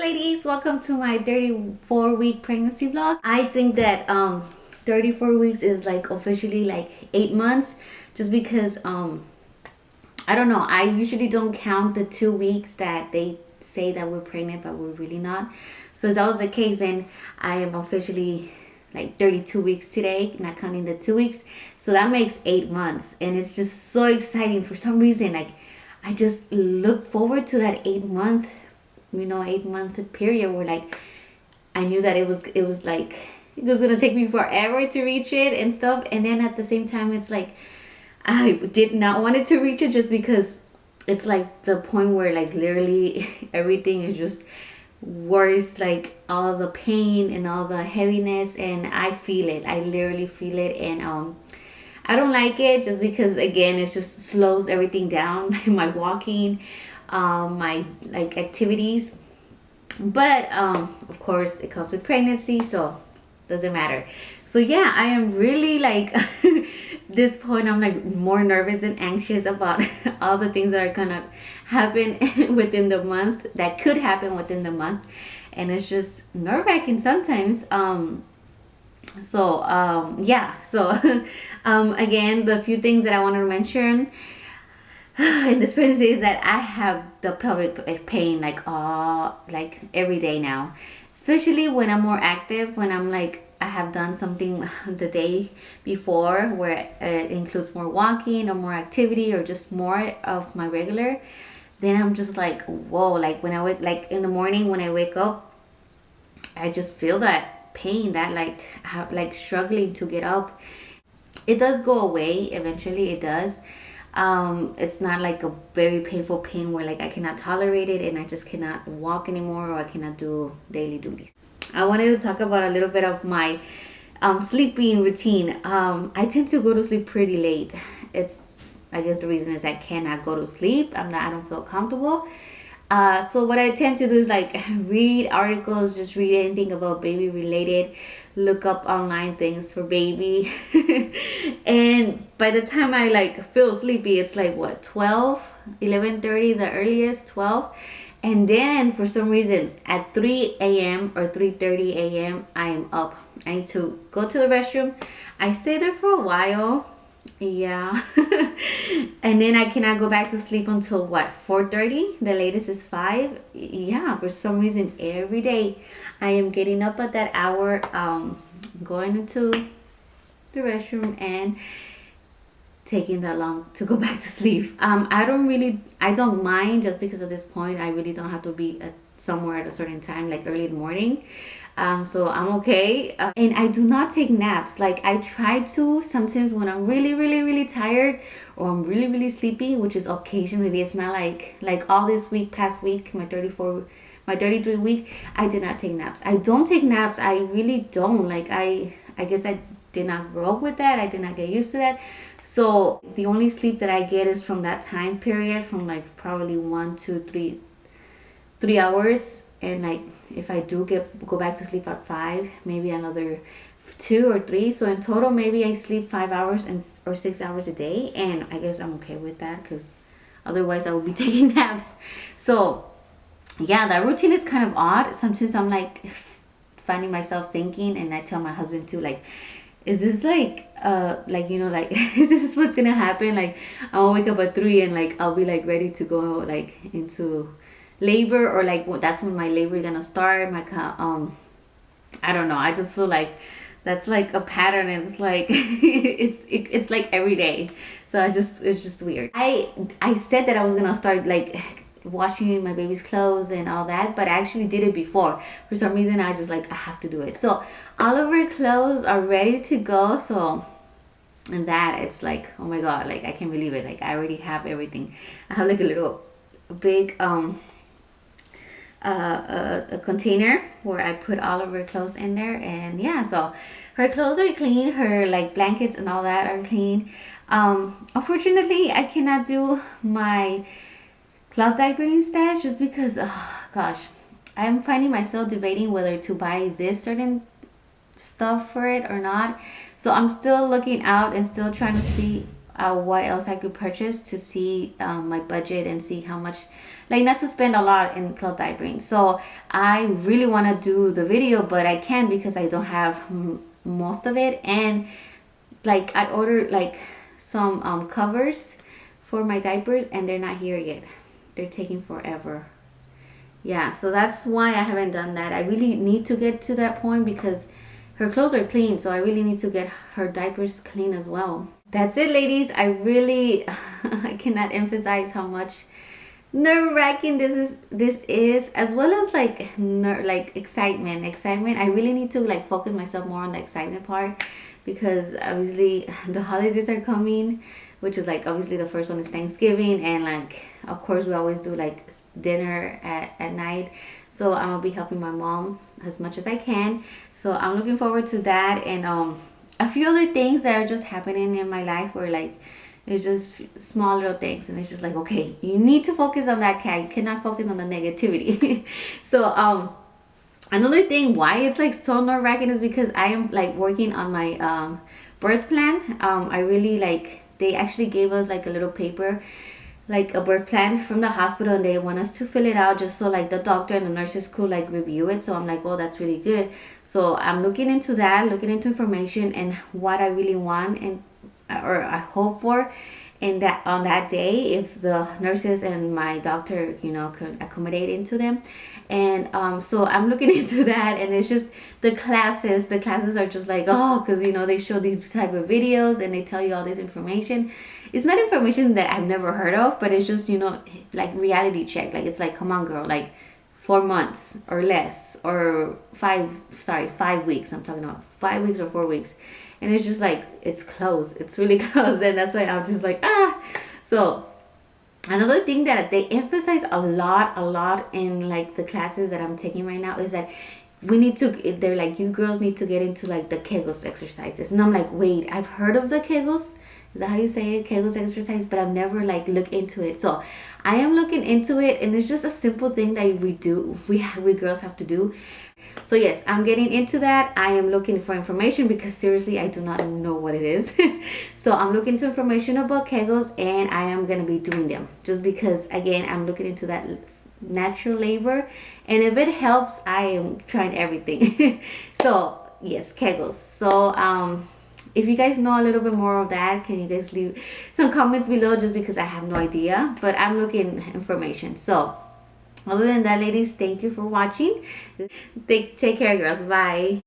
ladies, welcome to my 34-week pregnancy vlog. I think that 34 weeks is like officially like 8 months, just because I don't know, I usually don't count the 2 weeks that they say that we're pregnant but we're really not. So if that was the case, then I am officially like 32 weeks today, not counting the 2 weeks. So that makes 8 months, and it's just so exciting for some reason. Like, I just look forward to that 8 month, 8 month period where like I knew that it was like it was gonna take me forever to reach it and stuff. And then at the same time, it's like I did not want it to reach it, just because it's like the point where like literally everything is just worse, like all the pain and all the heaviness, and I feel it. I literally feel it, and I don't like it, just because again it just slows everything down, my walking, my like activities. But of course it comes with pregnancy, so doesn't matter. So yeah, I am really like this point I'm like more nervous and anxious about all the things that are gonna happen within the month, that could happen within the month, and it's just nerve-wracking sometimes. Yeah, so again, the few things that I want to mention in this pregnancy is that I have the pelvic pain like every day now, especially when I'm more active, when I'm like I have done something the day before where it includes more walking or more activity or just more of my regular. Then I'm just like, whoa, like when I wake, like in the morning when I wake up, I just feel that pain, that like struggling to get up. It does go away eventually, it does. It's not like a very painful pain where like I cannot tolerate it and I just cannot walk anymore, or I cannot do daily duties. I wanted to talk about a little bit of my sleeping routine. I tend to go to sleep pretty late. I guess the reason is I cannot go to sleep. I don't feel comfortable. So what I tend to do is like read articles, just read anything about baby related, look up online things for baby. And by the time I like feel sleepy, it's like what, 12, 11:30, the earliest, 12. And then for some reason at 3 a.m. or 3:30 a.m. I am up. I need to go to the restroom. I stay there for a while. Yeah. And then I cannot go back to sleep until what, 4:30? The latest is 5. Yeah, for some reason every day I am getting up at that hour, going into the restroom and taking that long to go back to sleep. I don't mind, just because at this point I really don't have to be somewhere at a certain time, like early in the morning. So I'm okay. And I do not take naps. Like, I try to sometimes when I'm really, really, really tired, or I'm really, really sleepy, which is occasionally. It's not like all this past week, my 33 week, I did not take naps. I don't take naps. I really don't. Like, I guess I did not grow up with that. I did not get used to that. So the only sleep that I get is from that time period, from like probably 1 to 3 hours. And like if I do go back to sleep at 5, maybe another 2 or 3. So in total, maybe I sleep 5 hours or 6 hours a day, and I guess I'm okay with that, because otherwise I would be taking naps. So yeah, that routine is kind of odd. Sometimes I'm like finding myself thinking, and I tell my husband too, like, is this like is this what's gonna happen? Like, I'll wake up at 3 and like I'll be like ready to go like into labor, or like that's when my labor is gonna start. I don't know, I just feel like that's like a pattern, and it's like it's like every day. So it's just weird. I said that I was gonna start like washing my baby's clothes and all that, but I actually did it before. For some reason I just like, I have to do it. So all of her clothes are ready to go. So, and that, it's like, oh my god, like I can't believe it. Like, I already have everything. I have like a little big a container where I put all of her clothes in there. And yeah, so her clothes are clean, her like blankets and all that are clean. Unfortunately I cannot do my cloth diapering stash, just because, oh gosh, I'm finding myself debating whether to buy this certain stuff for it or not. So I'm still looking out and still trying to see what else I could purchase to see my budget and see how much, like not to spend a lot in cloth diapering. So I really want to do the video, but I can't because I don't have most of it. And like I ordered like some covers for my diapers and they're not here yet. They're taking forever. Yeah, so that's why I haven't done that. I really need to get to that point because her clothes are clean, so I really need to get her diapers clean as well. That's it, ladies. I really I cannot emphasize how much nerve-wracking this is, as well as like like excitement. I really need to like focus myself more on the excitement part because obviously the holidays are coming, which is like obviously the first one is Thanksgiving, and like of course we always do like dinner at night. So I'm gonna be helping my mom as much as I can. So I'm looking forward to that, and a few other things that are just happening in my life where like it's just small little things, and it's just like, okay, you need to focus on that, cat. You cannot focus on the negativity. So another thing why it's like so nerve-wracking is because I am like working on my birth plan. I really like, they actually gave us like a little paper, like a birth plan from the hospital, and they want us to fill it out just so like the doctor and the nurses could like review it. So I'm like, oh, that's really good. So I'm looking into that, looking into information and what I really want and or I hope for in that on that day, if the nurses and my doctor, you know, could accommodate into them. And so I'm looking into that, and it's just the classes are just like, oh, because you know they show these type of videos and they tell you all this information. It's not information that I've never heard of, but it's just, you know, like reality check. Like it's like, come on girl, like 4 months or less, or 5 weeks. I'm talking about 5 weeks or 4 weeks. And it's just like, it's close. It's really close. And that's why I'm just like, ah. So another thing that they emphasize a lot in like the classes that I'm taking right now is that we need to, they're like, you girls need to get into like the Kegels exercises. And I'm like, wait, I've heard of the Kegels. Is that how you say it? Kegels exercise, but I've never like looked into it. So I am looking into it, and it's just a simple thing that we girls have to do. So yes, I'm getting into that. I am looking for information because seriously, I do not know what it is. So I'm looking for information about Kegels, and I am going to be doing them just because, again, I'm looking into that natural labor, and if it helps, I am trying everything. So yes, Kegels. So if you guys know a little bit more of that, can you guys leave some comments below, just because I have no idea, but I'm looking information. So other than that, ladies, thank you for watching. Take care, girls. Bye.